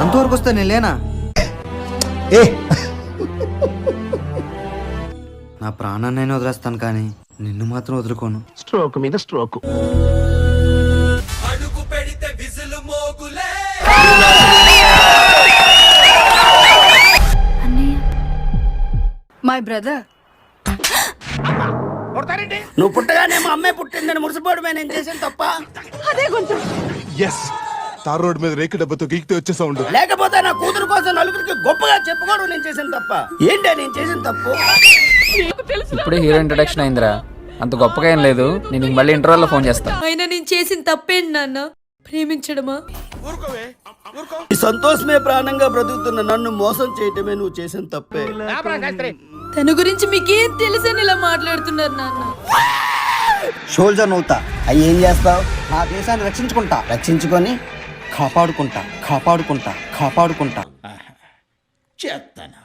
అంతవరకు వస్తే నేను లేనా? నా ప్రాణాన్ని నేను వదిలేస్తాను కానీ నిన్ను మాత్రం వదులుకోను. స్ట్రోక్ మీద స్ట్రోక్. My brother. నువ్వు పుట్టగానే మా అమ్మాయి పుట్టిందని మురిసిపోవడమే నేను చేసిన తప్ప. అదే గొంతు. ఎస్, తార్ రోడ్ మీద రేకు డబ్బతో గీకితే వచ్చే సౌండ్. లేకపోతే నా కూతురు కోసం నలుగురికి గొప్పగా చెప్పుకోవడం నేను చేసిన తప్ప. ఏంటి నేను చేసిన తప్పు? ఇప్పుడే హీరో ఇంట్రొడక్షన్ అయిందిరా, అంత గొప్పగా ఏం లేదు. నేను మళ్ళీ ఇంటర్వెల్లో ఫోన్ చేస్తాను. అయినా నేను చేసిన తప్పేంటి నాన్న? ప్రేమించడమా? ఈ సంతోషమే ప్రాణంగా బ్రతుకుతున్న నన్ను మోసం చేయటమే నువ్వు చేసిన తప్పే. తన గురించి మీకేం తెలుసని ఇలా మాట్లాడుతున్నారు నాన్న? సోల్జర్ నవ్వుతా. అయ్యి ఏం చేస్తావు? నా దేశాన్ని రక్షించుకుంటా. రక్షించుకొని కాపాడుకుంటా. చేస్తాను.